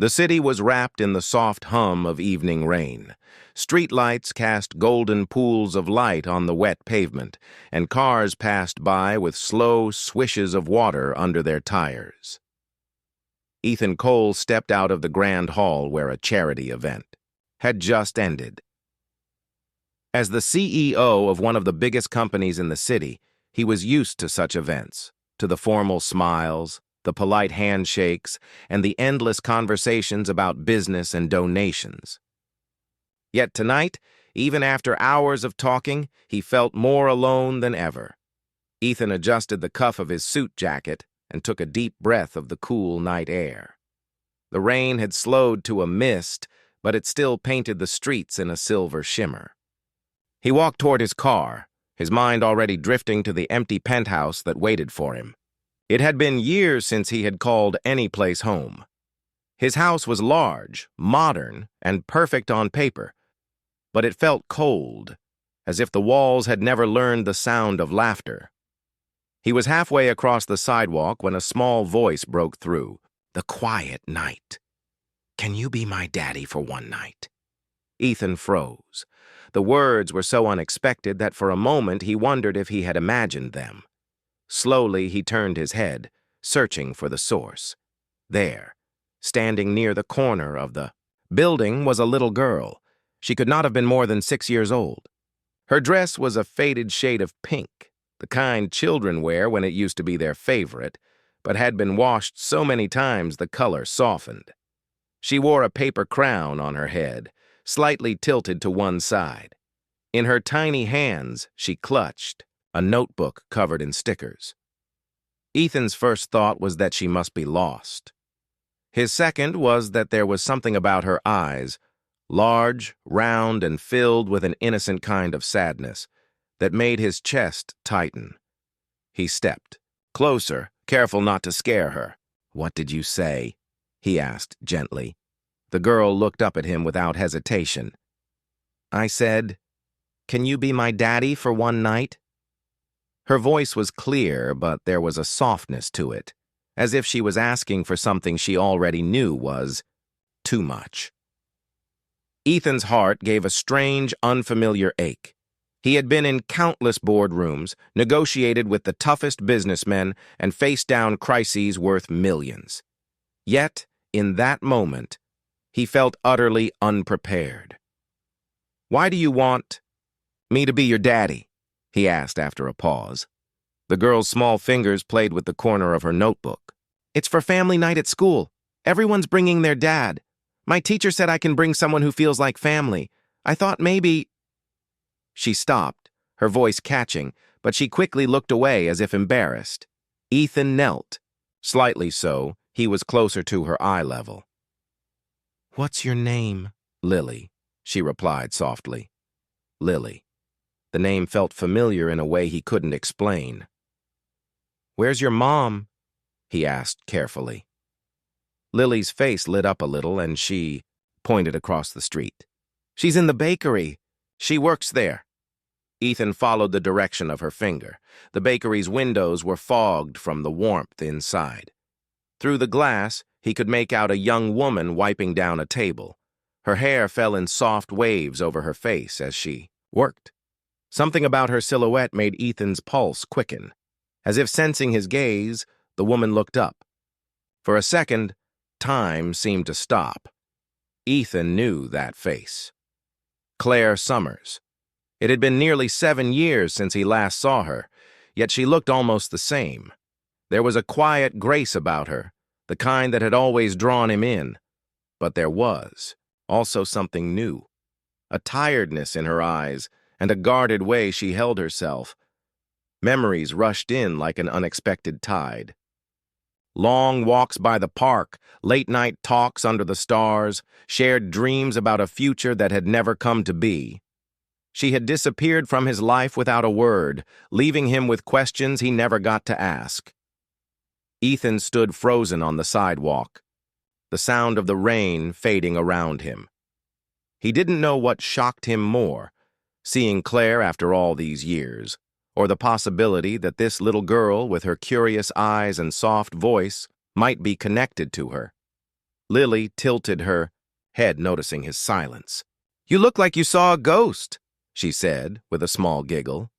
The city was wrapped in the soft hum of evening rain. Streetlights cast golden pools of light on the wet pavement, and cars passed by with slow swishes of water under their tires. Ethan Cole stepped out of the grand hall where a charity event had just ended. As the CEO of one of the biggest companies in the city, he was used to such events, to the formal smiles, the polite handshakes, and the endless conversations about business and donations. Yet tonight, even after hours of talking, he felt more alone than ever. Ethan adjusted the cuff of his suit jacket and took a deep breath of the cool night air. The rain had slowed to a mist, but it still painted the streets in a silver shimmer. He walked toward his car, his mind already drifting to the empty penthouse that waited for him. It had been years since he had called any place home. His house was large, modern, and perfect on paper, but it felt cold, as if the walls had never learned the sound of laughter. He was halfway across the sidewalk when a small voice broke through. The quiet night. Can you be my daddy for one night? Ethan froze. The words were so unexpected that for a moment he wondered if he had imagined them. Slowly he turned his head, searching for the source. There, standing near the corner of the building, was a little girl. She could not have been more than 6 years old. Her dress was a faded shade of pink, the kind children wear when it used to be their favorite, but had been washed so many times the color softened. She wore a paper crown on her head, slightly tilted to one side. In her tiny hands, she clutched a notebook covered in stickers. Ethan's first thought was that she must be lost. His second was that there was something about her eyes, large, round, and filled with an innocent kind of sadness, that made his chest tighten. He stepped closer, careful not to scare her. "What did you say?" he asked gently. The girl looked up at him without hesitation. "I said, can you be my daddy for one night?" Her voice was clear, but there was a softness to it, as if she was asking for something she already knew was too much. Ethan's heart gave a strange, unfamiliar ache. He had been in countless boardrooms, negotiated with the toughest businessmen, and faced down crises worth millions. Yet, in that moment, he felt utterly unprepared. "Why do you want me to be your daddy?" he asked after a pause. The girl's small fingers played with the corner of her notebook. "It's for family night at school. Everyone's bringing their dad. My teacher said I can bring someone who feels like family. I thought maybe—" She stopped, her voice catching, but she quickly looked away as if embarrassed. Ethan knelt. Slightly so, he was closer to her eye level. "What's your name?" "Lily," she replied softly. Lily. The name felt familiar in a way he couldn't explain. "Where's your mom?" he asked carefully. Lily's face lit up a little and she pointed across the street. "She's in the bakery. She works there." Ethan followed the direction of her finger. The bakery's windows were fogged from the warmth inside. Through the glass, he could make out a young woman wiping down a table. Her hair fell in soft waves over her face as she worked. Something about her silhouette made Ethan's pulse quicken. As if sensing his gaze, the woman looked up. For a second, time seemed to stop. Ethan knew that face. Claire Summers. It had been nearly 7 years since he last saw her, yet she looked almost the same. There was a quiet grace about her, the kind that had always drawn him in. But there was also something new. A tiredness in her eyes, and a guarded way she held herself. Memories rushed in like an unexpected tide. Long walks by the park, late-night talks under the stars, shared dreams about a future that had never come to be. She had disappeared from his life without a word, leaving him with questions he never got to ask. Ethan stood frozen on the sidewalk, the sound of the rain fading around him. He didn't know what shocked him more, seeing Claire after all these years, or the possibility that this little girl with her curious eyes and soft voice might be connected to her. Lily tilted her head, noticing his silence. "You look like you saw a ghost," she said, with a small giggle.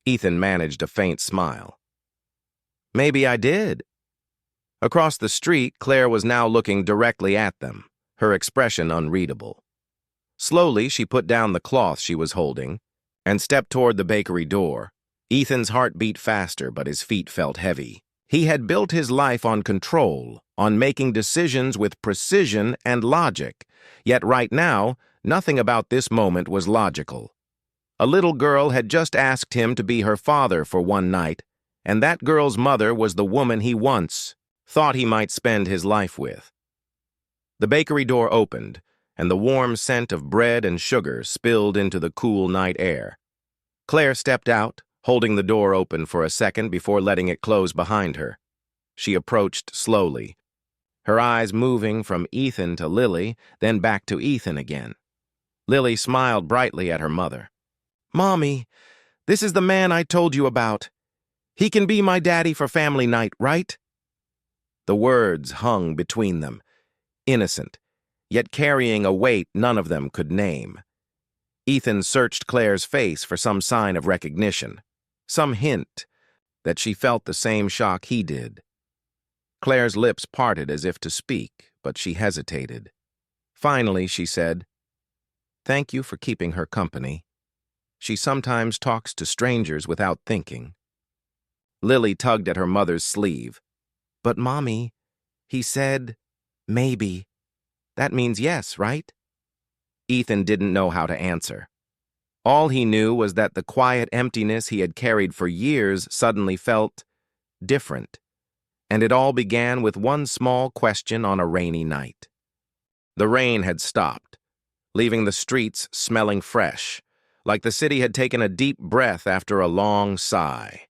Ethan managed a faint smile. "Maybe I did." Across the street, Claire was now looking directly at them, her expression unreadable. Slowly, she put down the cloth she was holding and stepped toward the bakery door. Ethan's heart beat faster, but his feet felt heavy. He had built his life on control, on making decisions with precision and logic. Yet right now, nothing about this moment was logical. A little girl had just asked him to be her father for one night, and that girl's mother was the woman he once thought he might spend his life with. The bakery door opened, and the warm scent of bread and sugar spilled into the cool night air. Claire stepped out, holding the door open for a second before letting it close behind her. She approached slowly, her eyes moving from Ethan to Lily, then back to Ethan again. Lily smiled brightly at her mother. "Mommy, this is the man I told you about. He can be my daddy for family night, right?" The words hung between them, innocent, yet carrying a weight none of them could name. Ethan searched Claire's face for some sign of recognition, some hint that she felt the same shock he did. Claire's lips parted as if to speak, but she hesitated. Finally, she said, "Thank you for keeping her company. She sometimes talks to strangers without thinking." Lily tugged at her mother's sleeve. "But, Mommy, he said, maybe. That means yes, right?" Ethan didn't know how to answer. All he knew was that the quiet emptiness he had carried for years suddenly felt different, and it all began with one small question on a rainy night. The rain had stopped, leaving the streets smelling fresh, like the city had taken a deep breath after a long sigh.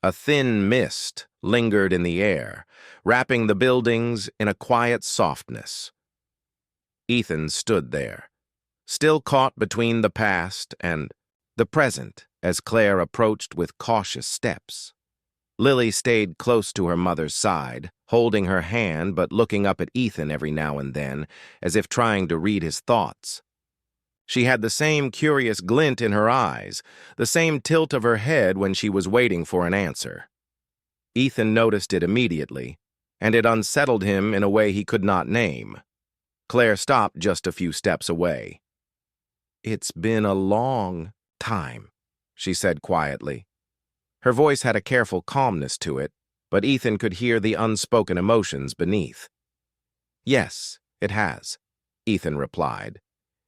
A thin mist lingered in the air, wrapping the buildings in a quiet softness. Ethan stood there, still caught between the past and the present as Claire approached with cautious steps. Lily stayed close to her mother's side, holding her hand but looking up at Ethan every now and then, as if trying to read his thoughts. She had the same curious glint in her eyes, the same tilt of her head when she was waiting for an answer. Ethan noticed it immediately, and it unsettled him in a way he could not name. Claire stopped just a few steps away. "It's been a long time," she said quietly. Her voice had a careful calmness to it, but Ethan could hear the unspoken emotions beneath. "Yes, it has," Ethan replied.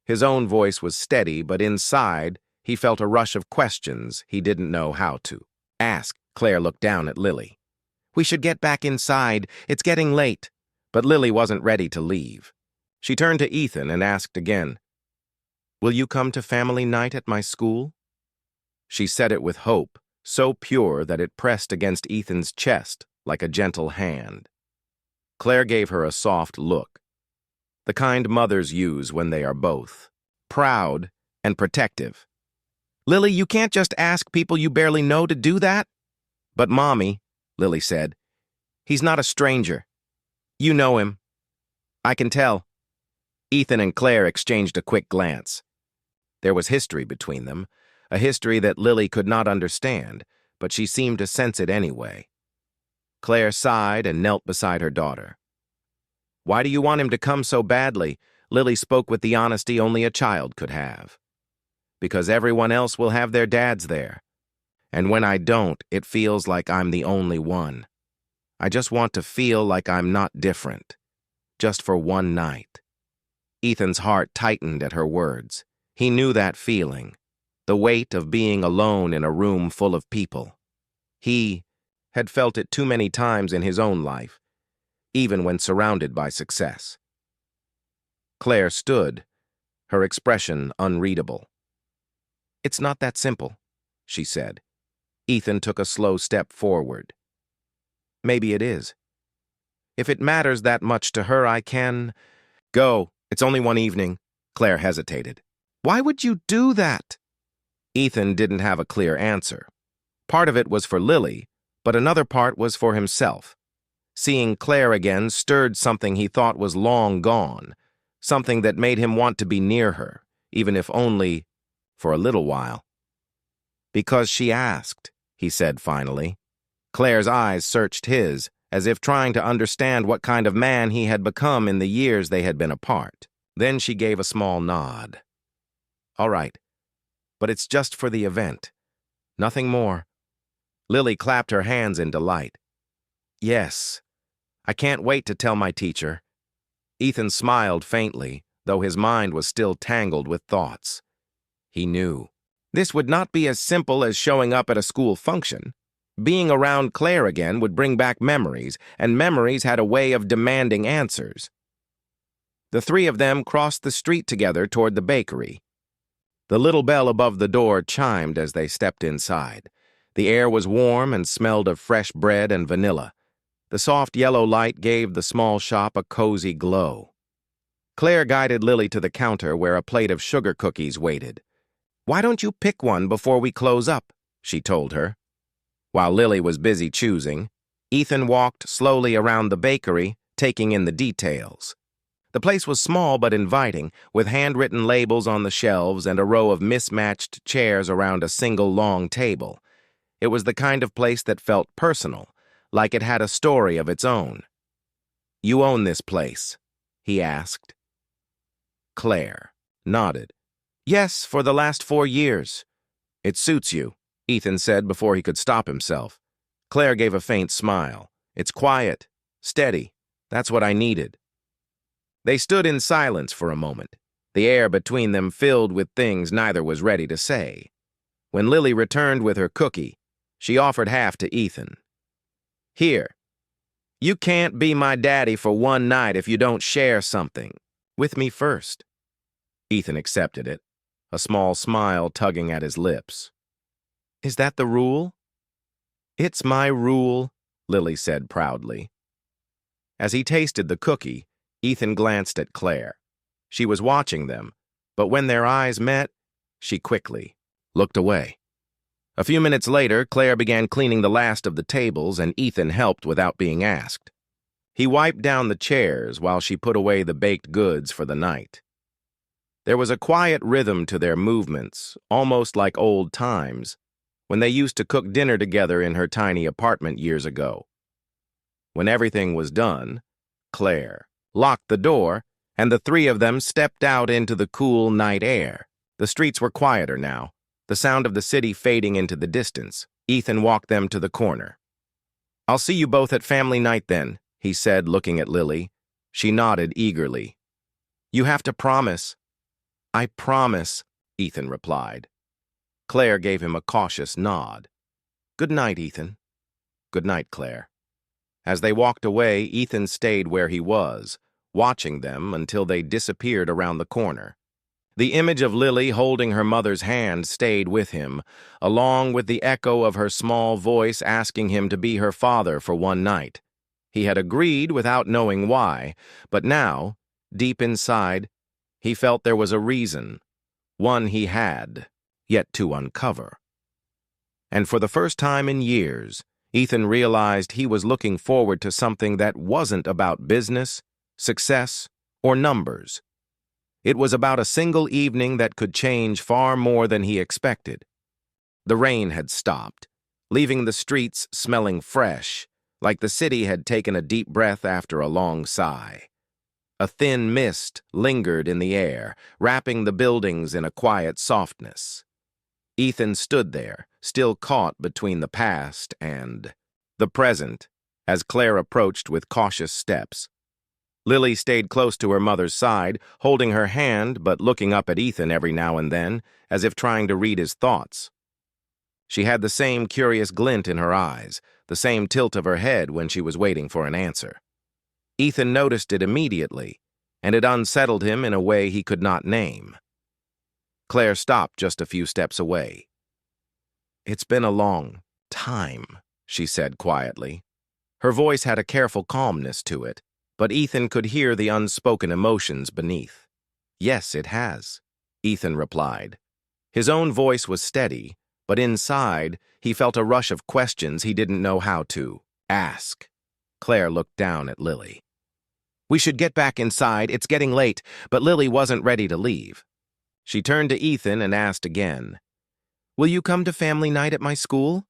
His own voice was steady, but inside he felt a rush of questions he didn't know how to ask. Claire looked down at Lily. "We should get back inside. It's getting late." But Lily wasn't ready to leave. She turned to Ethan and asked again, "Will you come to family night at my school?" She said it with hope, so pure that it pressed against Ethan's chest like a gentle hand. Claire gave her a soft look, the kind mothers use when they are both proud and protective. "Lily, you can't just ask people you barely know to do that." "But, Mommy," Lily said, "he's not a stranger. You know him. I can tell." Ethan and Claire exchanged a quick glance. There was history between them, a history that Lily could not understand, but she seemed to sense it anyway. Claire sighed and knelt beside her daughter. "Why do you want him to come so badly?" Lily spoke with the honesty only a child could have. "Because everyone else will have their dads there. And when I don't, it feels like I'm the only one. I just want to feel like I'm not different. Just for one night." Ethan's heart tightened at her words. He knew that feeling, the weight of being alone in a room full of people. He had felt it too many times in his own life, even when surrounded by success. Claire stood, her expression unreadable. "It's not that simple," she said. Ethan took a slow step forward. "Maybe it is. If it matters that much to her, I can..." "Go. It's only one evening." Claire hesitated. "Why would you do that?" Ethan didn't have a clear answer. Part of it was for Lily, but another part was for himself. Seeing Claire again stirred something he thought was long gone, something that made him want to be near her, even if only for a little while. "Because she asked," he said finally. Claire's eyes searched his, as if trying to understand what kind of man he had become in the years they had been apart. Then she gave a small nod. "All right, but it's just for the event. Nothing more." Lily clapped her hands in delight. "Yes, I can't wait to tell my teacher." Ethan smiled faintly, though his mind was still tangled with thoughts. He knew this would not be as simple as showing up at a school function. Being around Claire again would bring back memories, and memories had a way of demanding answers. The three of them crossed the street together toward the bakery. The little bell above the door chimed as they stepped inside. The air was warm and smelled of fresh bread and vanilla. The soft yellow light gave the small shop a cozy glow. Claire guided Lily to the counter where a plate of sugar cookies waited. "Why don't you pick one before we close up?" she told her. While Lily was busy choosing, Ethan walked slowly around the bakery, taking in the details. The place was small but inviting, with handwritten labels on the shelves and a row of mismatched chairs around a single long table. It was the kind of place that felt personal, like it had a story of its own. "You own this place?" he asked. Claire nodded. "Yes, for the last 4 years. "It suits you," Ethan said before he could stop himself. Claire gave a faint smile. "It's quiet, steady. That's what I needed." They stood in silence for a moment, the air between them filled with things neither was ready to say. When Lily returned with her cookie, she offered half to Ethan. "Here. You can't be my daddy for one night if you don't share something with me first." Ethan accepted it, a small smile tugging at his lips. "Is that the rule?" "It's my rule," Lily said proudly. As he tasted the cookie, Ethan glanced at Claire. She was watching them, but when their eyes met, she quickly looked away. A few minutes later, Claire began cleaning the last of the tables, and Ethan helped without being asked. He wiped down the chairs while she put away the baked goods for the night. There was a quiet rhythm to their movements, almost like old times, when they used to cook dinner together in her tiny apartment years ago. When everything was done, Claire locked the door, and the three of them stepped out into the cool night air. The streets were quieter now, the sound of the city fading into the distance. Ethan walked them to the corner. "I'll see you both at family night then," he said, looking at Lily. She nodded eagerly. "You have to promise." "I promise," Ethan replied. Claire gave him a cautious nod. "Good night, Ethan." "Good night, Claire." As they walked away, Ethan stayed where he was, watching them until they disappeared around the corner. The image of Lily holding her mother's hand stayed with him, along with the echo of her small voice asking him to be her father for one night. He had agreed without knowing why, but now, deep inside, he felt there was a reason, one he had yet to uncover. And for the first time in years, Ethan realized he was looking forward to something that wasn't about business, success, or numbers. It was about a single evening that could change far more than he expected. The rain had stopped, leaving the streets smelling fresh, like the city had taken a deep breath after a long sigh. A thin mist lingered in the air, wrapping the buildings in a quiet softness. Ethan stood there, still caught between the past and the present, as Claire approached with cautious steps. Lily stayed close to her mother's side, holding her hand but looking up at Ethan every now and then, as if trying to read his thoughts. She had the same curious glint in her eyes, the same tilt of her head when she was waiting for an answer. Ethan noticed it immediately, and it unsettled him in a way he could not name. Claire stopped just a few steps away. "It's been a long time," she said quietly. Her voice had a careful calmness to it, but Ethan could hear the unspoken emotions beneath. "Yes, it has," Ethan replied. His own voice was steady, but inside he felt a rush of questions he didn't know how to ask. Claire looked down at Lily. "We should get back inside. It's getting late," but Lily wasn't ready to leave. She turned to Ethan and asked again, "Will you come to family night at my school?"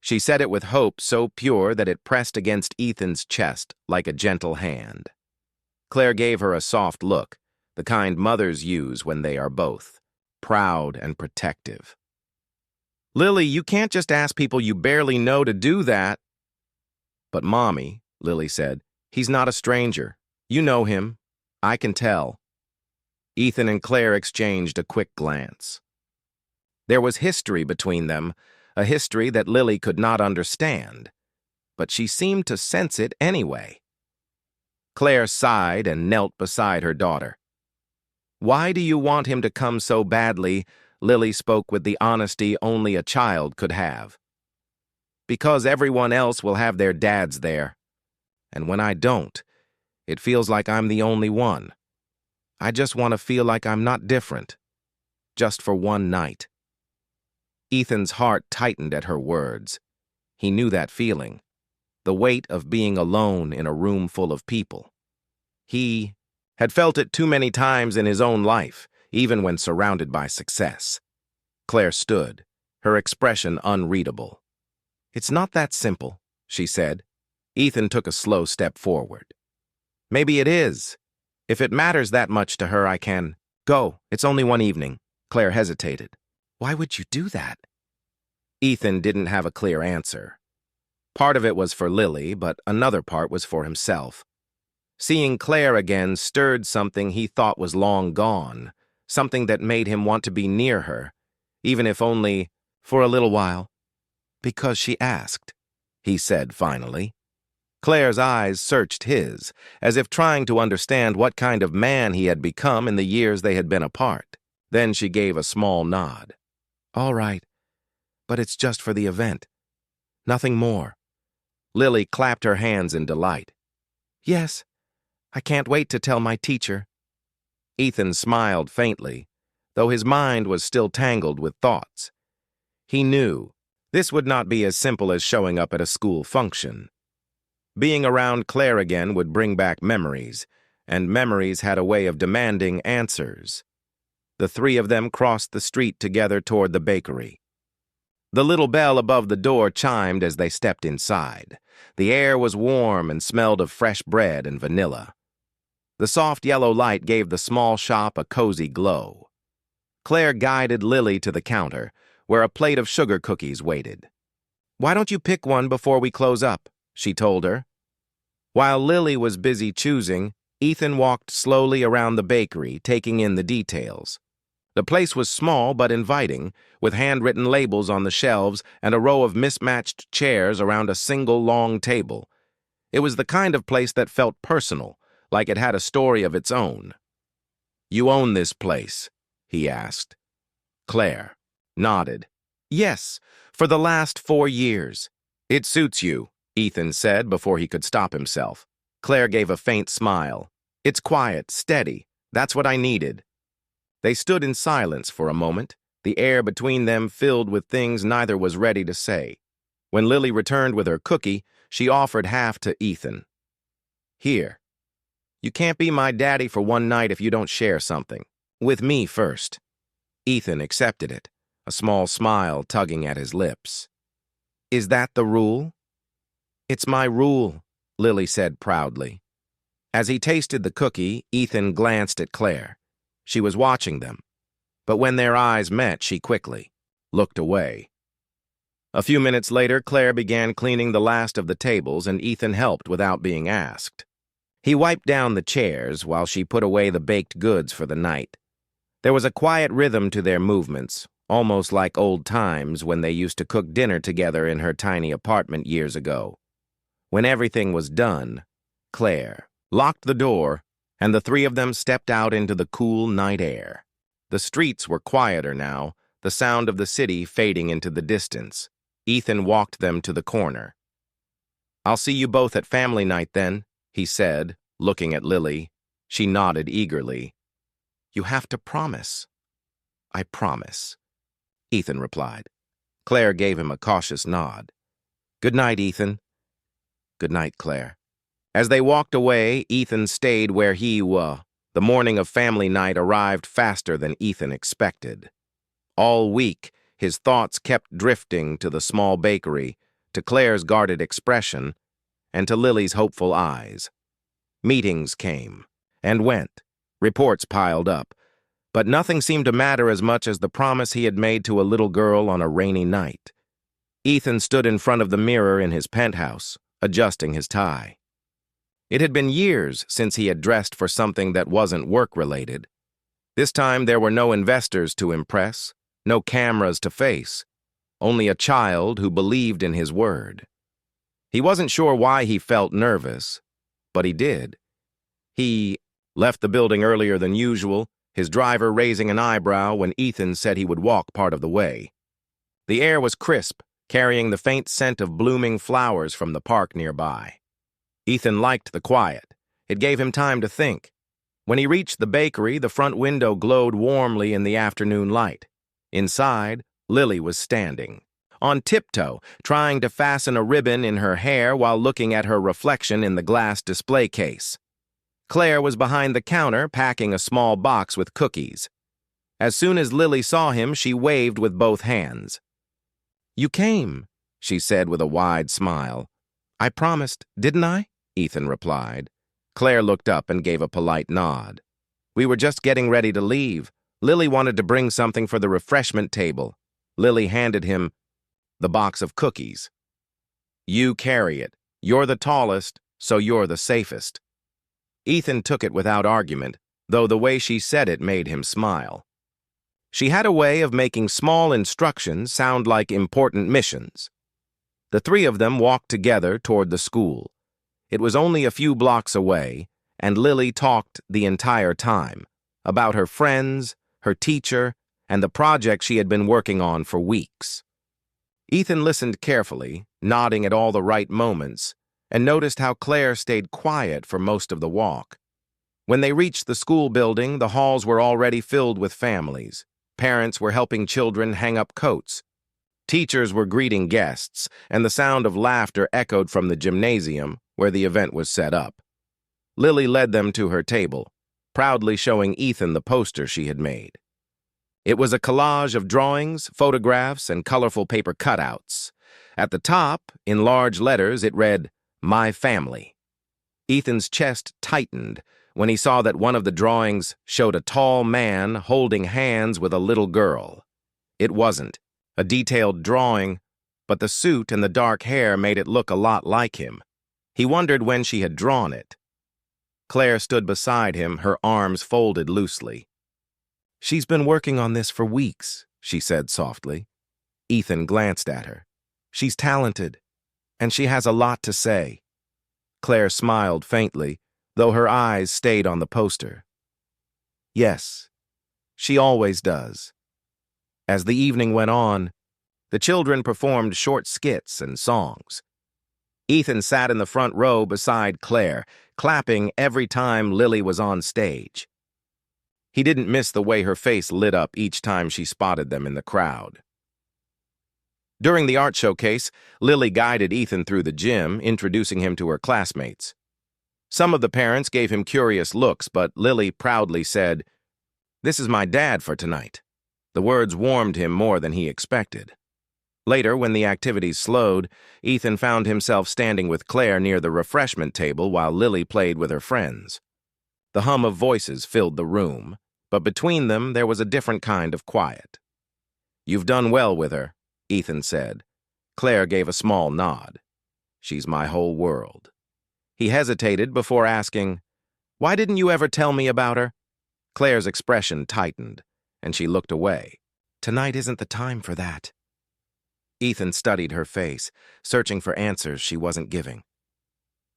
She said it with hope so pure that it pressed against Ethan's chest like a gentle hand. Claire gave her a soft look, the kind mothers use when they are both proud and protective. "Lily, you can't just ask people you barely know to do that." "But Mommy," Lily said, "he's not a stranger. You know him. I can tell." Ethan and Claire exchanged a quick glance. There was history between them, a history that Lily could not understand, but she seemed to sense it anyway. Claire sighed and knelt beside her daughter. "Why do you want him to come so badly?" Lily spoke with the honesty only a child could have. "Because everyone else will have their dads there. And when I don't, it feels like I'm the only one. I just want to feel like I'm not different. Just for one night." Ethan's heart tightened at her words. He knew that feeling, the weight of being alone in a room full of people. He had felt it too many times in his own life, even when surrounded by success. Claire stood, her expression unreadable. "It's not that simple," she said. Ethan took a slow step forward. "Maybe it is. If it matters that much to her, I can go. It's only one evening." Claire hesitated. "Why would you do that?" Ethan didn't have a clear answer. Part of it was for Lily, but another part was for himself. Seeing Claire again stirred something he thought was long gone, something that made him want to be near her, even if only for a little while. "Because she asked," he said finally. Claire's eyes searched his, as if trying to understand what kind of man he had become in the years they had been apart. Then she gave a small nod. "All right, but it's just for the event. Nothing more." Lily clapped her hands in delight. "Yes, I can't wait to tell my teacher." Ethan smiled faintly, though his mind was still tangled with thoughts. He knew this would not be as simple as showing up at a school function. Being around Claire again would bring back memories, and memories had a way of demanding answers. The three of them crossed the street together toward the bakery. The little bell above the door chimed as they stepped inside. The air was warm and smelled of fresh bread and vanilla. The soft yellow light gave the small shop a cozy glow. Claire guided Lily to the counter, where a plate of sugar cookies waited. "Why don't you pick one before we close up?" she told her. While Lily was busy choosing, Ethan walked slowly around the bakery, taking in the details. The place was small but inviting, with handwritten labels on the shelves and a row of mismatched chairs around a single long table. It was the kind of place that felt personal, like it had a story of its own. "You own this place?" he asked. Claire nodded. "Yes, for the last 4 years. It suits you," Ethan said before he could stop himself. Claire gave a faint smile. "It's quiet, steady. That's what I needed." They stood in silence for a moment, the air between them filled with things neither was ready to say. When Lily returned with her cookie, she offered half to Ethan. "Here. You can't be my daddy for one night if you don't share something. With me first." Ethan accepted it, a small smile tugging at his lips. "Is that the rule?" "It's my rule," Lily said proudly. As he tasted the cookie, Ethan glanced at Claire. She was watching them, but when their eyes met, she quickly looked away. A few minutes later, Claire began cleaning the last of the tables, and Ethan helped without being asked. He wiped down the chairs while she put away the baked goods for the night. There was a quiet rhythm to their movements, almost like old times when they used to cook dinner together in her tiny apartment years ago. When everything was done, Claire locked the door, and the three of them stepped out into the cool night air. The streets were quieter now, the sound of the city fading into the distance. Ethan walked them to the corner. "I'll see you both at family night then," he said, looking at Lily. She nodded eagerly. "You have to promise." "I promise," Ethan replied. Claire gave him a cautious nod. "Good night, Ethan." Good night, Claire. As they walked away, Ethan stayed where he was. The morning of family night arrived faster than Ethan expected. All week, his thoughts kept drifting to the small bakery, to Claire's guarded expression, and to Lily's hopeful eyes. Meetings came and went. Reports piled up. But nothing seemed to matter as much as the promise he had made to a little girl on a rainy night. Ethan stood in front of the mirror in his penthouse, adjusting his tie. It had been years since he had dressed for something that wasn't work-related. This time there were no investors to impress, no cameras to face, only a child who believed in his word. He wasn't sure why he felt nervous, but he did. He left the building earlier than usual, his driver raising an eyebrow when Ethan said he would walk part of the way. The air was crisp, carrying the faint scent of blooming flowers from the park nearby. Ethan liked the quiet. It gave him time to think. When he reached the bakery, the front window glowed warmly in the afternoon light. Inside, Lily was standing, on tiptoe, trying to fasten a ribbon in her hair while looking at her reflection in the glass display case. Claire was behind the counter, packing a small box with cookies. As soon as Lily saw him, she waved with both hands. "You came," she said with a wide smile. "I promised, didn't I?" Ethan replied. Claire looked up and gave a polite nod. "We were just getting ready to leave. Lily wanted to bring something for the refreshment table." Lily handed him the box of cookies. "You carry it. You're the tallest, so you're the safest." Ethan took it without argument, though the way she said it made him smile. She had a way of making small instructions sound like important missions. The three of them walked together toward the school. It was only a few blocks away, and Lily talked the entire time, about her friends, her teacher, and the project she had been working on for weeks. Ethan listened carefully, nodding at all the right moments, and noticed how Claire stayed quiet for most of the walk. When they reached the school building, the halls were already filled with families. Parents were helping children hang up coats. Teachers were greeting guests, and the sound of laughter echoed from the gymnasium where the event was set up. Lily led them to her table, proudly showing Ethan the poster she had made. It was a collage of drawings, photographs, and colorful paper cutouts. At the top, in large letters, it read, "My Family." Ethan's chest tightened when he saw that one of the drawings showed a tall man holding hands with a little girl. It wasn't a detailed drawing, but the suit and the dark hair made it look a lot like him. He wondered when she had drawn it. Claire stood beside him, her arms folded loosely. "She's been working on this for weeks," she said softly. Ethan glanced at her. "She's talented, and she has a lot to say." Claire smiled faintly, though her eyes stayed on the poster. "Yes, she always does." As the evening went on, the children performed short skits and songs. Ethan sat in the front row beside Claire, clapping every time Lily was on stage. He didn't miss the way her face lit up each time she spotted them in the crowd. During the art showcase, Lily guided Ethan through the gym, introducing him to her classmates. Some of the parents gave him curious looks, but Lily proudly said, "This is my dad for tonight." The words warmed him more than he expected. Later, when the activities slowed, Ethan found himself standing with Claire near the refreshment table while Lily played with her friends. The hum of voices filled the room, but between them there was a different kind of quiet. "You've done well with her," Ethan said. Claire gave a small nod. "She's my whole world." He hesitated before asking, "Why didn't you ever tell me about her?" Claire's expression tightened, and she looked away. "Tonight isn't the time for that." Ethan studied her face, searching for answers she wasn't giving.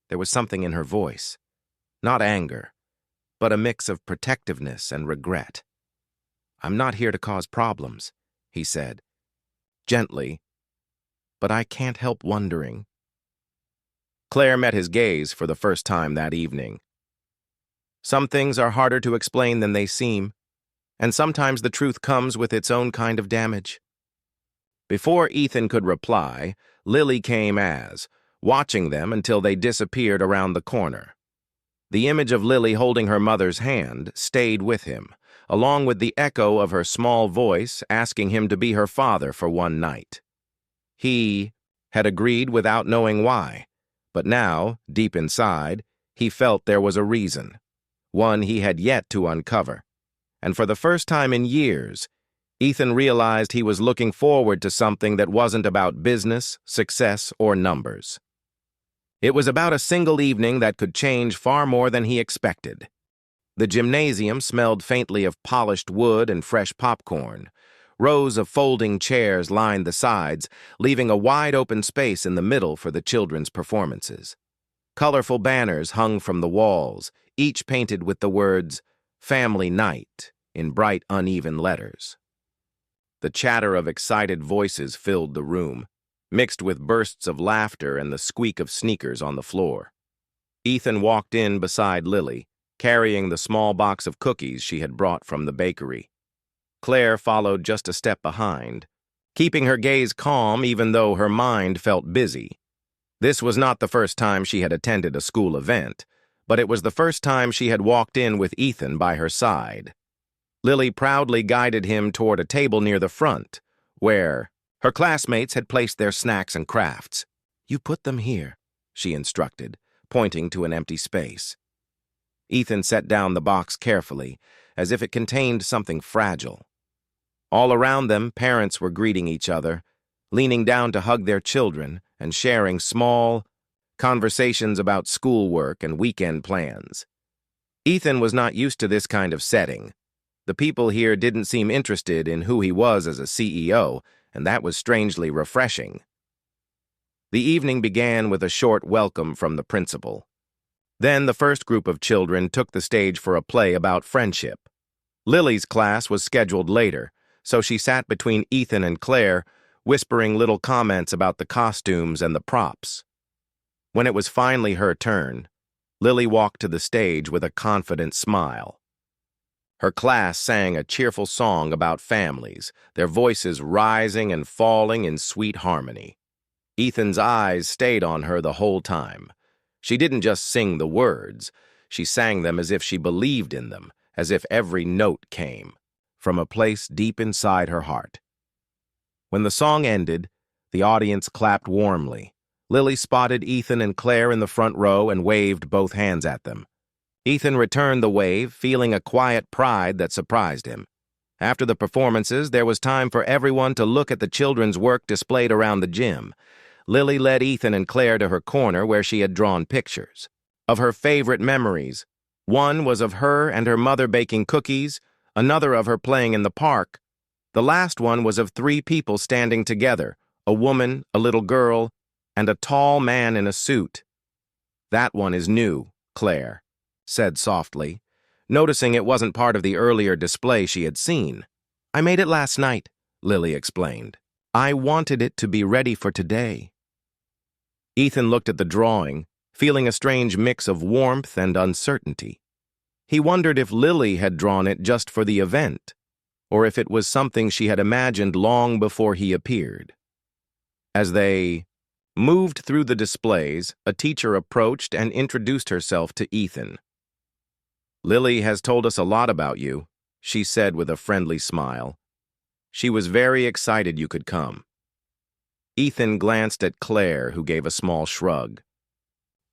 There was something in her voice, not anger, but a mix of protectiveness and regret. "I'm not here to cause problems," he said, gently, "but I can't help wondering." Claire met his gaze for the first time that evening. Some things are harder to explain than they seem, and sometimes the truth comes with its own kind of damage. Before Ethan could reply, Lily came as, watching them until they disappeared around the corner. The image of Lily holding her mother's hand stayed with him, along with the echo of her small voice asking him to be her father for one night. He had agreed without knowing why, but now, deep inside, he felt there was a reason, one he had yet to uncover. And for the first time in years, Ethan realized he was looking forward to something that wasn't about business, success, or numbers. It was about a single evening that could change far more than he expected. The gymnasium smelled faintly of polished wood and fresh popcorn. Rows of folding chairs lined the sides, leaving a wide-open space in the middle for the children's performances. Colorful banners hung from the walls, each painted with the words, "Family Night," in bright, uneven letters. The chatter of excited voices filled the room, mixed with bursts of laughter and the squeak of sneakers on the floor. Ethan walked in beside Lily, carrying the small box of cookies she had brought from the bakery. Claire followed just a step behind, keeping her gaze calm even though her mind felt busy. This was not the first time she had attended a school event, but it was the first time she had walked in with Ethan by her side. Lily proudly guided him toward a table near the front, where her classmates had placed their snacks and crafts. "You put them here," she instructed, pointing to an empty space. Ethan set down the box carefully, as if it contained something fragile. All around them, parents were greeting each other, leaning down to hug their children and sharing small conversations about schoolwork and weekend plans. Ethan was not used to this kind of setting. The people here didn't seem interested in who he was as a CEO, and that was strangely refreshing. The evening began with a short welcome from the principal. Then the first group of children took the stage for a play about friendship. Lily's class was scheduled later, so she sat between Ethan and Claire, whispering little comments about the costumes and the props. When it was finally her turn, Lily walked to the stage with a confident smile. Her class sang a cheerful song about families, their voices rising and falling in sweet harmony. Ethan's eyes stayed on her the whole time. She didn't just sing the words, she sang them as if she believed in them, as if every note came from a place deep inside her heart. When the song ended, the audience clapped warmly. Lily spotted Ethan and Claire in the front row and waved both hands at them. Ethan returned the wave, feeling a quiet pride that surprised him. After the performances, there was time for everyone to look at the children's work displayed around the gym. Lily led Ethan and Claire to her corner where she had drawn pictures of her favorite memories. One was of her and her mother baking cookies, another of her playing in the park. The last one was of three people standing together, a woman, a little girl, and a tall man in a suit. "That one is new," Claire said softly, noticing it wasn't part of the earlier display she had seen. "I made it last night," Lily explained. "I wanted it to be ready for today." Ethan looked at the drawing, feeling a strange mix of warmth and uncertainty. He wondered if Lily had drawn it just for the event, or if it was something she had imagined long before he appeared. As they moved through the displays, a teacher approached and introduced herself to Ethan. "Lily has told us a lot about you," she said with a friendly smile. "She was very excited you could come." Ethan glanced at Claire, who gave a small shrug.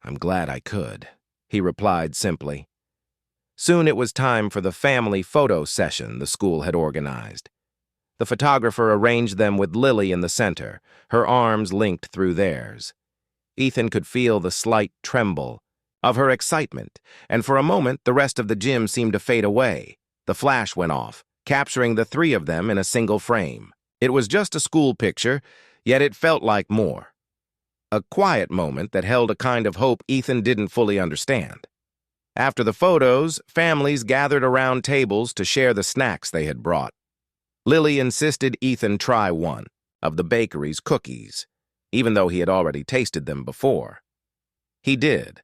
"I'm glad I could," he replied simply. Soon it was time for the family photo session the school had organized. The photographer arranged them with Lily in the center, her arms linked through theirs. Ethan could feel the slight tremble of her excitement, and for a moment the rest of the gym seemed to fade away. The flash went off, capturing the three of them in a single frame. It was just a school picture, yet it felt like more. A quiet moment that held a kind of hope Ethan didn't fully understand. After the photos, families gathered around tables to share the snacks they had brought. Lily insisted Ethan try one of the bakery's cookies, even though he had already tasted them before. He did,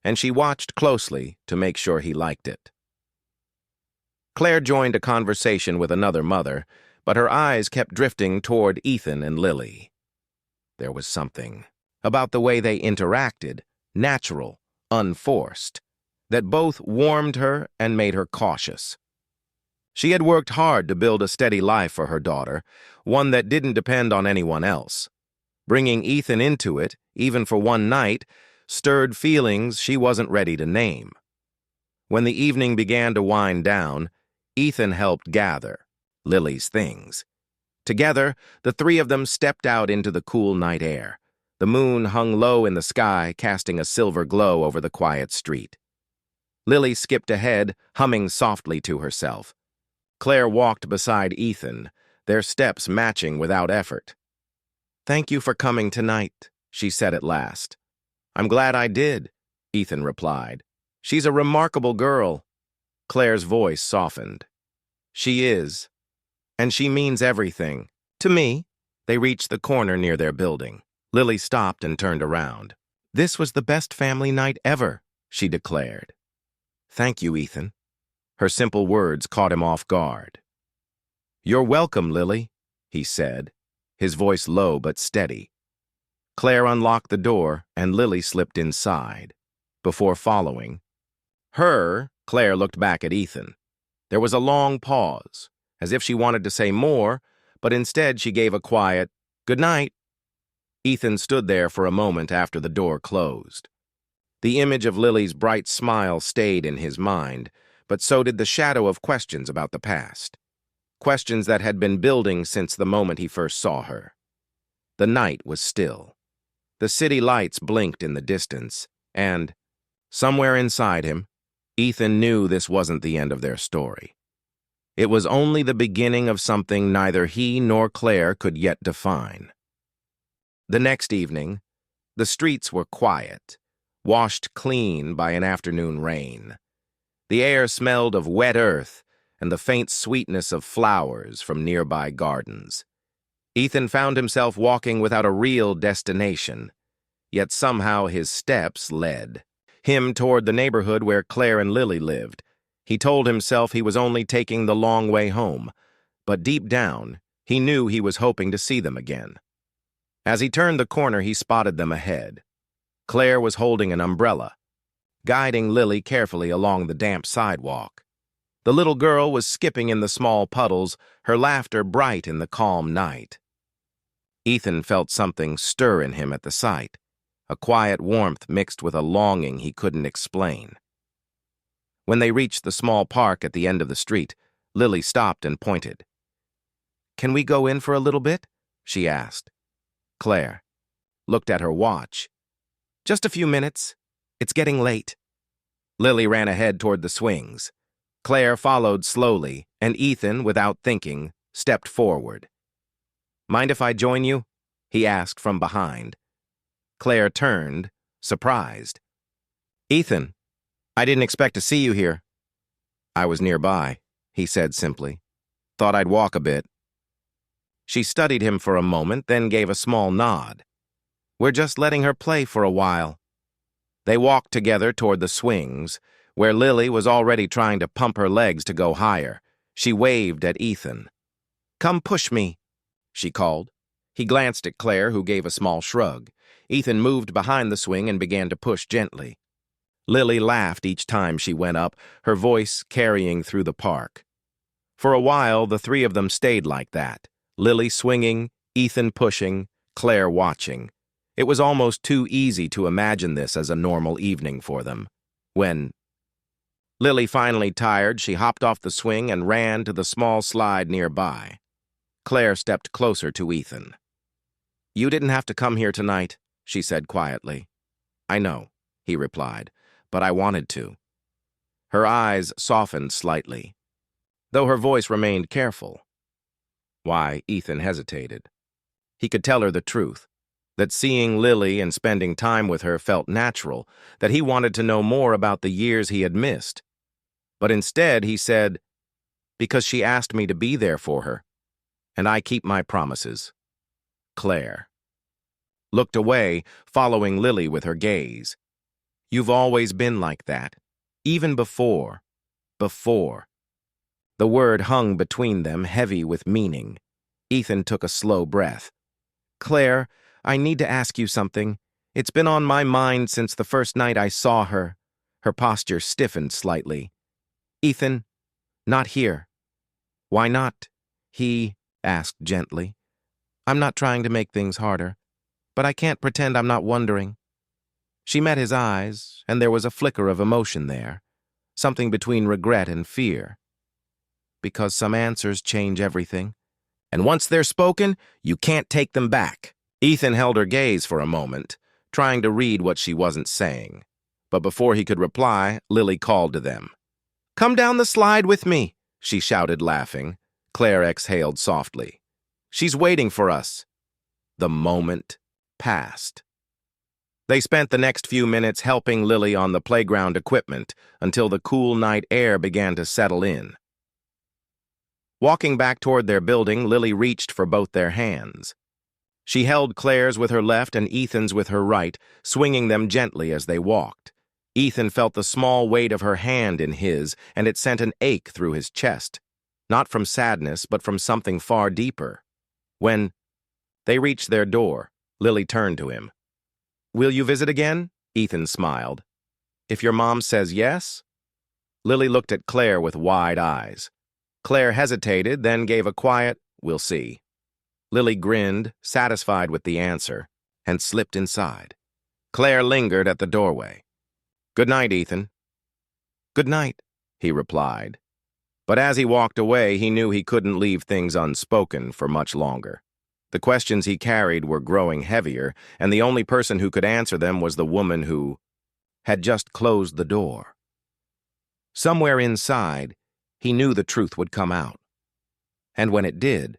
and she watched closely to make sure he liked it. Claire joined a conversation with another mother, but her eyes kept drifting toward Ethan and Lily. There was something about the way they interacted, natural, unforced, that both warmed her and made her cautious. She had worked hard to build a steady life for her daughter, one that didn't depend on anyone else. Bringing Ethan into it, even for one night, stirred feelings she wasn't ready to name. When the evening began to wind down, Ethan helped gather Lily's things. Together, the three of them stepped out into the cool night air. The moon hung low in the sky, casting a silver glow over the quiet street. Lily skipped ahead, humming softly to herself. Claire walked beside Ethan, their steps matching without effort. "Thank you for coming tonight," she said at last. "I'm glad I did," Ethan replied. "She's a remarkable girl." Claire's voice softened. "She is. And she means everything. To me." They reached the corner near their building. Lily stopped and turned around. "This was the best family night ever," she declared. "Thank you, Ethan." Her simple words caught him off guard. "You're welcome, Lily," he said, his voice low but steady. Claire unlocked the door, and Lily slipped inside. Before following Claire looked back at Ethan. There was a long pause, as if she wanted to say more, but instead she gave a quiet, "Good night." Ethan stood there for a moment after the door closed. The image of Lily's bright smile stayed in his mind, but so did the shadow of questions about the past. Questions that had been building since the moment he first saw her. The night was still. The city lights blinked in the distance, and, somewhere inside him, Ethan knew this wasn't the end of their story. It was only the beginning of something neither he nor Claire could yet define. The next evening, the streets were quiet, washed clean by an afternoon rain. The air smelled of wet earth and the faint sweetness of flowers from nearby gardens. Ethan found himself walking without a real destination, yet somehow his steps led him toward the neighborhood where Claire and Lily lived. He told himself he was only taking the long way home, but deep down, he knew he was hoping to see them again. As he turned the corner, he spotted them ahead. Claire was holding an umbrella, guiding Lily carefully along the damp sidewalk. The little girl was skipping in the small puddles, her laughter bright in the calm night. Ethan felt something stir in him at the sight, a quiet warmth mixed with a longing he couldn't explain. When they reached the small park at the end of the street, Lily stopped and pointed. "Can we go in for a little bit?" she asked. Claire looked at her watch. "Just a few minutes. It's getting late." Lily ran ahead toward the swings. Claire followed slowly, and Ethan, without thinking, stepped forward. "Mind if I join you?" he asked from behind. Claire turned, surprised. "Ethan, I didn't expect to see you here." "I was nearby," he said simply. "Thought I'd walk a bit." She studied him for a moment, then gave a small nod. "We're just letting her play for a while." They walked together toward the swings, where Lily was already trying to pump her legs to go higher. She waved at Ethan. "Come push me," she called. He glanced at Claire, who gave a small shrug. Ethan moved behind the swing and began to push gently. Lily laughed each time she went up, her voice carrying through the park. For a while, the three of them stayed like that, Lily swinging, Ethan pushing, Claire watching. It was almost too easy to imagine this as a normal evening for them. When Lily finally tired, she hopped off the swing and ran to the small slide nearby. Claire stepped closer to Ethan. "You didn't have to come here tonight," she said quietly. "I know," he replied, "but I wanted to." Her eyes softened slightly, though her voice remained careful. Why, Ethan hesitated. He could tell her the truth, that seeing Lily and spending time with her felt natural, that he wanted to know more about the years he had missed. But instead he said, "Because she asked me to be there for her, and I keep my promises." Claire looked away, following Lily with her gaze. "You've always been like that, even before. The word hung between them, heavy with meaning. Ethan took a slow breath. "Claire, I need to ask you something. It's been on my mind since the first night I saw her. Her posture stiffened slightly. Ethan, not here. Why not? He asked gently. I'm not trying to make things harder, but I can't pretend I'm not wondering. She met his eyes, and there was a flicker of emotion there, something between regret and fear. Because some answers change everything, and once they're spoken, you can't take them back. Ethan held her gaze for a moment, trying to read what she wasn't saying. But before he could reply, Lily called to them. Come down the slide with me, she shouted, laughing. Claire exhaled softly. She's waiting for us. The moment passed. They spent the next few minutes helping Lily on the playground equipment until the cool night air began to settle in. Walking back toward their building, Lily reached for both their hands. She held Claire's with her left and Ethan's with her right, swinging them gently as they walked. Ethan felt the small weight of her hand in his, and it sent an ache through his chest, not from sadness, but from something far deeper. When they reached their door, Lily turned to him. Will you visit again? Ethan smiled. If your mom says yes? Lily looked at Claire with wide eyes. Claire hesitated, then gave a quiet, we'll see. Lily grinned, satisfied with the answer, and slipped inside. Claire lingered at the doorway. Good night, Ethan. Good night, he replied. But as he walked away, he knew he couldn't leave things unspoken for much longer. The questions he carried were growing heavier, and the only person who could answer them was the woman who had just closed the door. Somewhere inside, he knew the truth would come out. And when it did,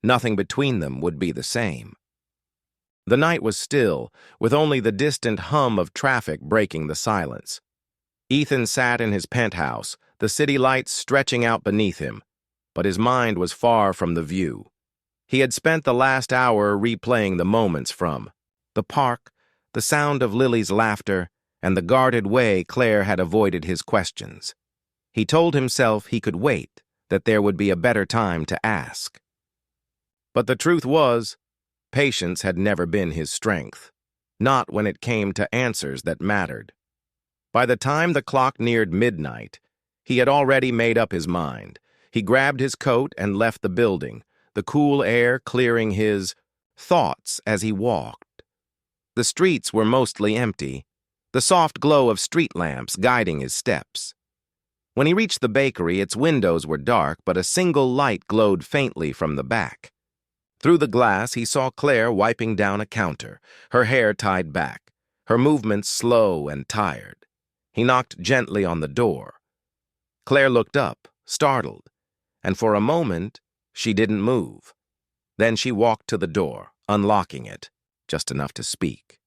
nothing between them would be the same. The night was still, with only the distant hum of traffic breaking the silence. Ethan sat in his penthouse, the city lights stretching out beneath him, but his mind was far from the view. He had spent the last hour replaying the moments from the park, the sound of Lily's laughter, and the guarded way Claire had avoided his questions. He told himself he could wait, that there would be a better time to ask. But the truth was, patience had never been his strength, not when it came to answers that mattered. By the time the clock neared midnight, he had already made up his mind. He grabbed his coat and left the building, the cool air clearing his thoughts as he walked. The streets were mostly empty, the soft glow of street lamps guiding his steps. When he reached the bakery, its windows were dark, but a single light glowed faintly from the back. Through the glass, he saw Claire wiping down a counter, her hair tied back, her movements slow and tired. He knocked gently on the door. Claire looked up, startled, and for a moment, she didn't move. Then she walked to the door, unlocking it, just enough to speak.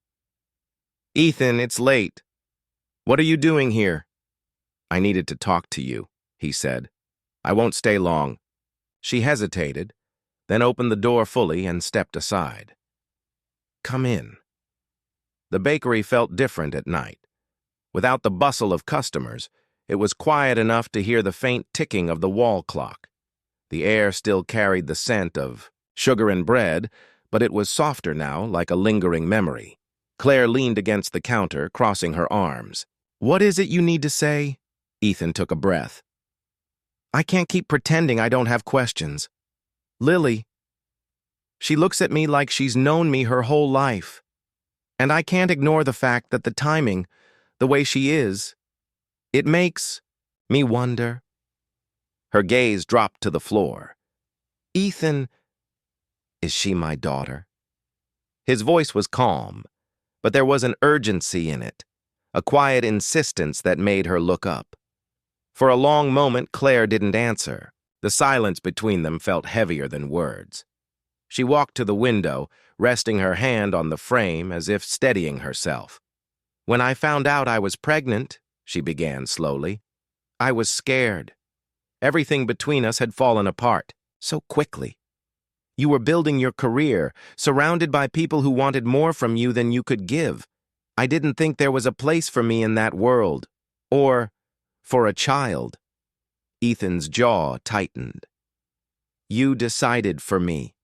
Ethan, it's late. What are you doing here? I needed to talk to you, he said. I won't stay long. She hesitated, then opened the door fully and stepped aside. Come in. The bakery felt different at night. Without the bustle of customers, it was quiet enough to hear the faint ticking of the wall clock. The air still carried the scent of sugar and bread, but it was softer now, like a lingering memory. Claire leaned against the counter, crossing her arms. What is it you need to say? Ethan took a breath. I can't keep pretending I don't have questions. Lily. She looks at me like she's known me her whole life. And I can't ignore the fact that the timing, the way she is, it makes me wonder. Her gaze dropped to the floor. Ethan, is she my daughter? His voice was calm, but there was an urgency in it, a quiet insistence that made her look up. For a long moment, Claire didn't answer. The silence between them felt heavier than words. She walked to the window, resting her hand on the frame as if steadying herself. When I found out I was pregnant, she began slowly, I was scared. Everything between us had fallen apart so quickly. You were building your career, surrounded by people who wanted more from you than you could give. I didn't think there was a place for me in that world, or for a child. Ethan's jaw tightened. You decided for me.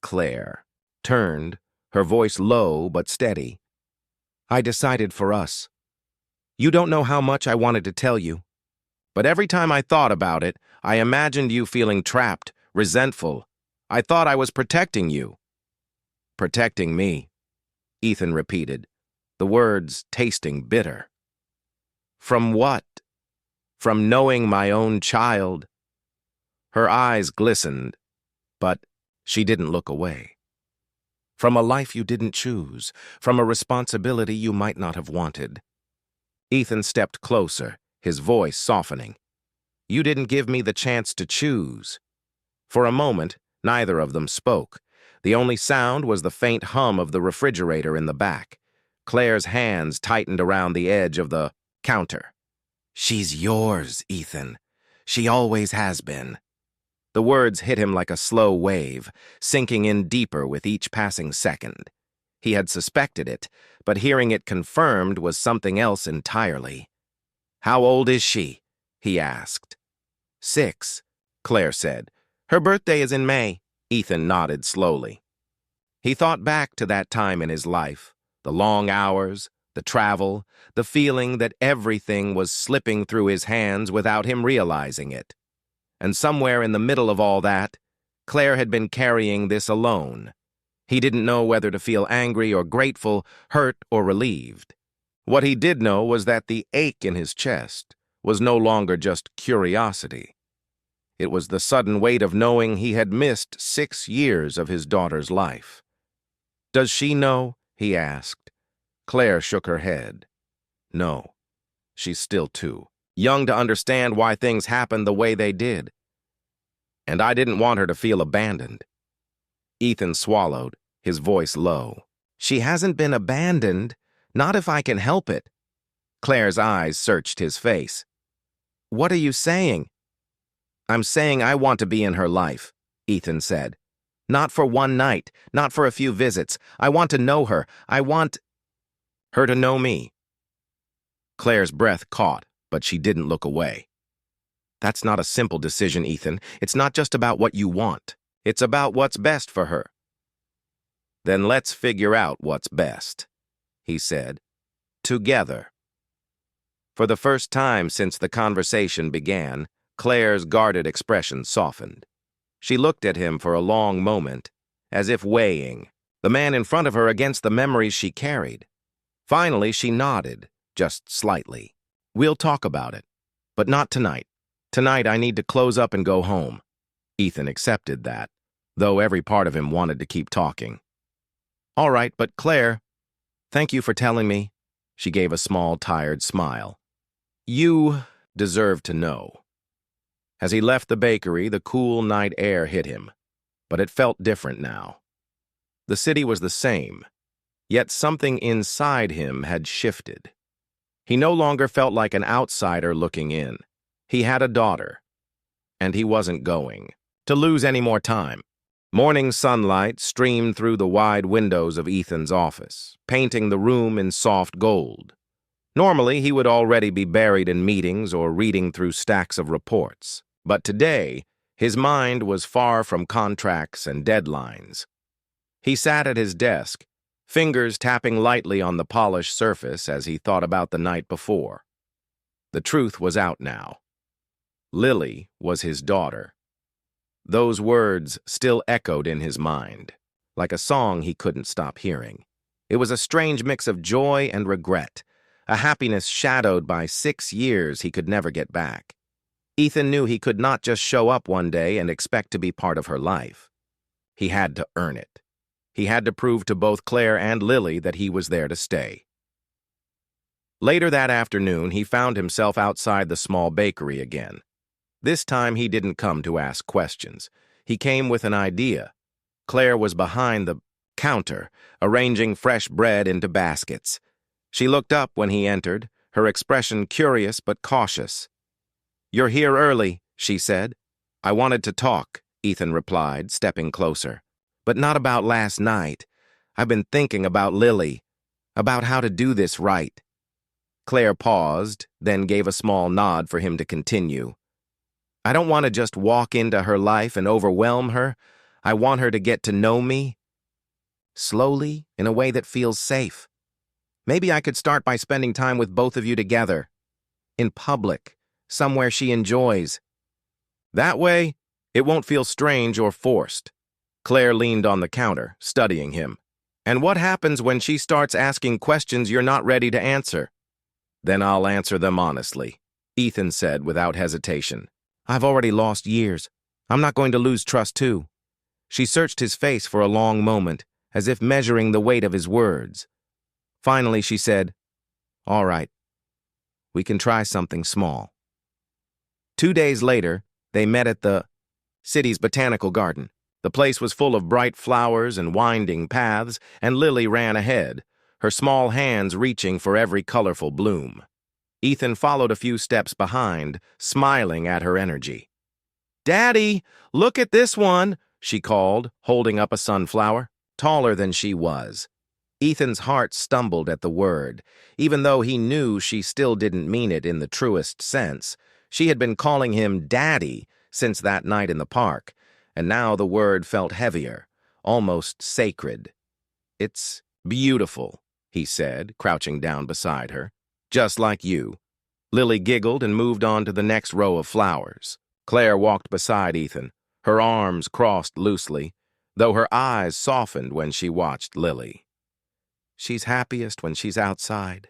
Claire turned, her voice low but steady. "I decided for us. You don't know how much I wanted to tell you. But every time I thought about it, I imagined you feeling trapped, resentful. I thought I was protecting you." "Protecting me," Ethan repeated, the words tasting bitter. "From what? From knowing my own child?" Her eyes glistened, but she didn't look away. "From a life you didn't choose, from a responsibility you might not have wanted." Ethan stepped closer, his voice softening. "You didn't give me the chance to choose." For a moment, neither of them spoke. The only sound was the faint hum of the refrigerator in the back. Claire's hands tightened around the edge of the counter. "She's yours, Ethan. She always has been." The words hit him like a slow wave, sinking in deeper with each passing second. He had suspected it, but hearing it confirmed was something else entirely. "How old is she?" he asked. 6, Claire said. "Her birthday is in May." Ethan nodded slowly. He thought back to that time in his life, the long hours, the travel, the feeling that everything was slipping through his hands without him realizing it. And somewhere in the middle of all that, Claire had been carrying this alone. He didn't know whether to feel angry or grateful, hurt or relieved. What he did know was that the ache in his chest was no longer just curiosity. It was the sudden weight of knowing he had missed 6 years of his daughter's life. "Does she know?" he asked. Claire shook her head. "No, she's still too young to understand why things happened the way they did. And I didn't want her to feel abandoned." Ethan swallowed, his voice low. "She hasn't been abandoned, not if I can help it." Claire's eyes searched his face. "What are you saying?" "I'm saying I want to be in her life," Ethan said. "Not for one night, not for a few visits. I want to know her. I want her to know me." Claire's breath caught, but she didn't look away. "That's not a simple decision, Ethan. It's not just about what you want. It's about what's best for her." "Then let's figure out what's best," he said. "Together." For the first time since the conversation began, Claire's guarded expression softened. She looked at him for a long moment, as if weighing the man in front of her against the memories she carried. Finally, she nodded, just slightly. "We'll talk about it, but not tonight. Tonight, I need to close up and go home." Ethan accepted that, though every part of him wanted to keep talking. "All right, but Claire, thank you for telling me." She gave a small, tired smile. "You deserve to know." As he left the bakery, the cool night air hit him, but it felt different now. The city was the same, yet something inside him had shifted. He no longer felt like an outsider looking in. He had a daughter, and he wasn't going to lose any more time. Morning sunlight streamed through the wide windows of Ethan's office, painting the room in soft gold. Normally, he would already be buried in meetings or reading through stacks of reports. But today, his mind was far from contracts and deadlines. He sat at his desk, fingers tapping lightly on the polished surface as he thought about the night before. The truth was out now. Lily was his daughter. Those words still echoed in his mind, like a song he couldn't stop hearing. It was a strange mix of joy and regret, a happiness shadowed by 6 years he could never get back. Ethan knew he could not just show up one day and expect to be part of her life. He had to earn it. He had to prove to both Claire and Lily that he was there to stay. Later that afternoon, he found himself outside the small bakery again. This time, he didn't come to ask questions. He came with an idea. Claire was behind the counter, arranging fresh bread into baskets. She looked up when he entered, her expression curious but cautious. "You're here early," she said. "I wanted to talk," Ethan replied, stepping closer. "But not about last night. I've been thinking about Lily, about how to do this right." Claire paused, then gave a small nod for him to continue. "I don't want to just walk into her life and overwhelm her. I want her to get to know me." slowly, in a way that feels safe. Maybe I could start by spending time with both of you together, in public, somewhere she enjoys. That way, it won't feel strange or forced. Claire leaned on the counter, studying him. And what happens when she starts asking questions you're not ready to answer? Then I'll answer them honestly, Ethan said without hesitation. I've already lost years. I'm not going to lose trust too. She searched his face for a long moment, as if measuring the weight of his words. Finally, she said, "All right, we can try something small." 2 days later, they met at the city's botanical garden. The place was full of bright flowers and winding paths, and Lily ran ahead, her small hands reaching for every colorful bloom. Ethan followed a few steps behind, smiling at her energy. "Daddy, look at this one," she called, holding up a sunflower, taller than she was. Ethan's heart stumbled at the word. Even though he knew she still didn't mean it in the truest sense, she had been calling him Daddy since that night in the park, and now the word felt heavier, almost sacred. "It's beautiful," he said, crouching down beside her. "Just like you." Lily giggled and moved on to the next row of flowers. Claire walked beside Ethan, her arms crossed loosely, though her eyes softened when she watched Lily. "She's happiest when she's outside,"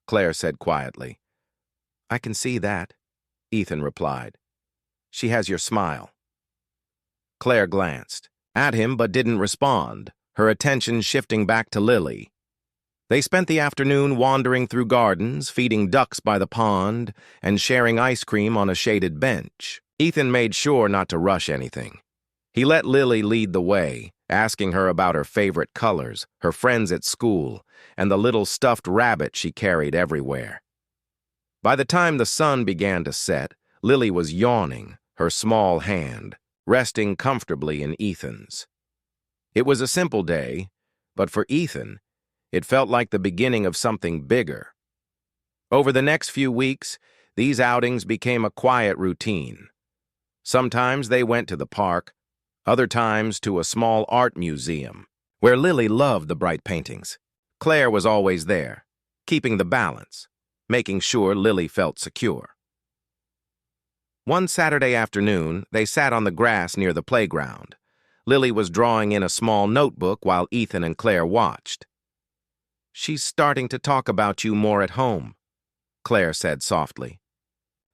Claire said quietly. "I can see that," Ethan replied. "She has your smile." Claire glanced at him but didn't respond, her attention shifting back to Lily. They spent the afternoon wandering through gardens, feeding ducks by the pond, and sharing ice cream on a shaded bench. Ethan made sure not to rush anything. He let Lily lead the way, asking her about her favorite colors, her friends at school, and the little stuffed rabbit she carried everywhere. By the time the sun began to set, Lily was yawning, her small hand resting comfortably in Ethan's. It was a simple day, but for Ethan, it felt like the beginning of something bigger. Over the next few weeks, these outings became a quiet routine. Sometimes they went to the park, other times to a small art museum, where Lily loved the bright paintings. Claire was always there, keeping the balance, making sure Lily felt secure. One Saturday afternoon, they sat on the grass near the playground. Lily was drawing in a small notebook while Ethan and Claire watched. "She's starting to talk about you more at home," Claire said softly.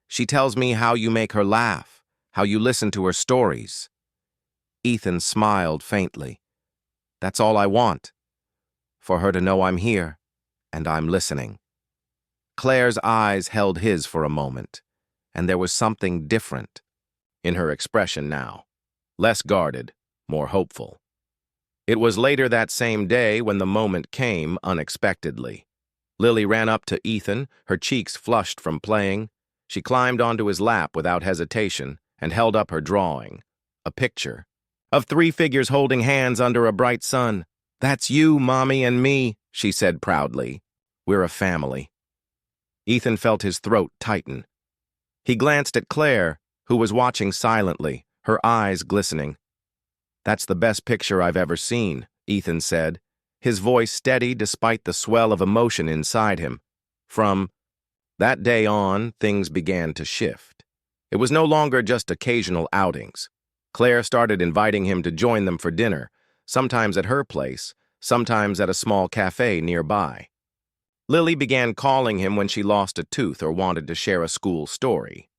"She tells me how you make her laugh, how you listen to her stories." Ethan smiled faintly. "That's all I want, for her to know I'm here, and I'm listening." Claire's eyes held his for a moment, and there was something different in her expression now, less guarded, more hopeful. It was later that same day when the moment came unexpectedly. Lily ran up to Ethan, her cheeks flushed from playing. She climbed onto his lap without hesitation and held up her drawing, a picture of 3 figures holding hands under a bright sun. "That's you, Mommy, and me," she said proudly. "We're a family." Ethan felt his throat tighten. He glanced at Claire, who was watching silently, her eyes glistening. "That's the best picture I've ever seen," Ethan said, his voice steady despite the swell of emotion inside him. From that day on, things began to shift. It was no longer just occasional outings. Claire started inviting him to join them for dinner, sometimes at her place, sometimes at a small cafe nearby. Lily began calling him when she lost a tooth or wanted to share a school story.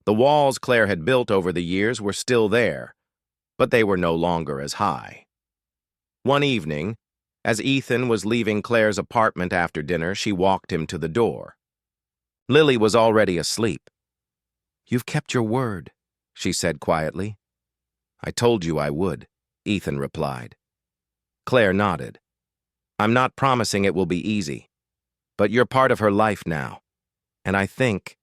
The walls Claire had built over the years were still there, but they were no longer as high. One evening, as Ethan was leaving Claire's apartment after dinner, she walked him to the door. Lily was already asleep. "You've kept your word," she said quietly. "I told you I would," Ethan replied. Claire nodded. "I'm not promising it will be easy, but you're part of her life now, and I think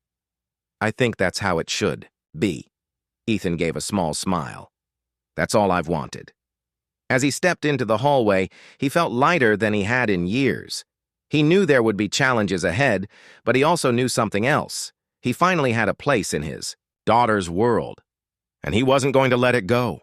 that's how it should be." Ethan gave a small smile. "That's all I've wanted." As he stepped into the hallway, he felt lighter than he had in years. He knew there would be challenges ahead, but he also knew something else. He finally had a place in his daughter's world, and he wasn't going to let it go.